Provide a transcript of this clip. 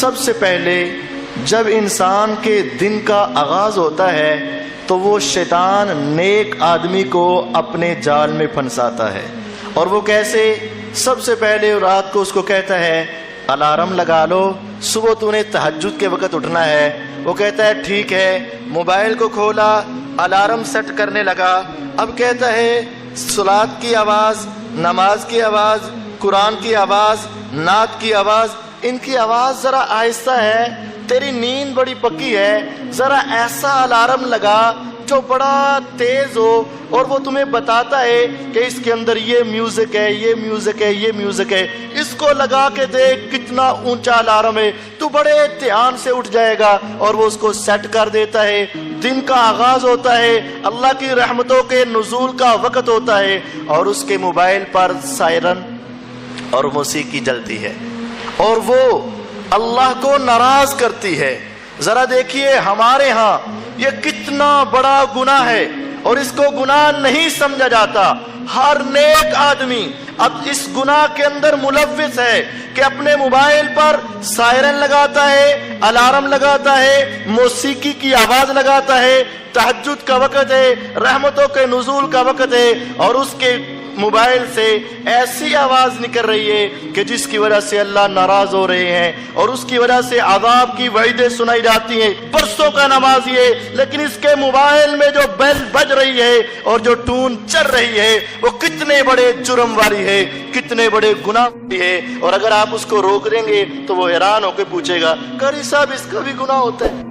سب سے پہلے جب انسان کے دن کا آغاز ہوتا ہے تو وہ شیطان نیک آدمی کو اپنے جال میں پھنساتا ہے. اور وہ کیسے؟ سب سے پہلے رات کو اس کو کہتا ہے الارم لگا لو، صبح تو نے تہجد کے وقت اٹھنا ہے. وہ کہتا ہے ٹھیک ہے، موبائل کو کھولا، الارم سیٹ کرنے لگا. اب کہتا ہے صلاۃ کی آواز، نماز کی آواز، قرآن کی آواز، نعت کی آواز، ان کی آواز ذرا آہستہ ہے، تیری نیند بڑی پکی ہے، ذرا ایسا الارم لگا جو بڑا تیز ہو اور وہ تمہیں بتاتا ہے کہ اس کے اندر یہ میوزک ہے، یہ میوزک ہے، یہ میوزک ہے، اس کو لگا کے دیکھ کتنا اونچا الارم ہے. تو بڑے دھیان سے اٹھ جائے گا اور وہ اس کو سیٹ کر دیتا ہے. دن کا آغاز ہوتا ہے، اللہ کی رحمتوں کے نزول کا وقت ہوتا ہے، اور اس کے موبائل پر سائرن اور موسیقی جلتی ہے اور وہ اللہ کو ناراض کرتی ہے. ذرا دیکھیے ہمارے ہاں یہ کتنا بڑا گناہ ہے اور اس کو گناہ نہیں سمجھا جاتا. ہر نیک آدمی اب اس گناہ کے اندر ملوث ہے کہ اپنے موبائل پر سائرن لگاتا ہے، الارم لگاتا ہے، موسیقی کی آواز لگاتا ہے. تہجد کا وقت ہے، رحمتوں کے نزول کا وقت ہے، اور اس کے موبائل سے ایسی آواز نکل رہی ہے کہ جس کی وجہ سے اللہ ناراض ہو رہے ہیں اور اس کی وجہ سے عذاب کی وعیدیں سنائی جاتی ہیں. برسوں کا نمازی ہے لیکن اس کے موبائل میں جو بیل بج رہی ہے اور جو ٹون چل رہی ہے وہ کتنے بڑے جرم والی ہے، کتنے بڑے گناہ والی ہے. اور اگر آپ اس کو روک دیں گے تو وہ حیران ہو کے پوچھے گا قاری صاحب اس کا بھی گناہ ہوتا ہے؟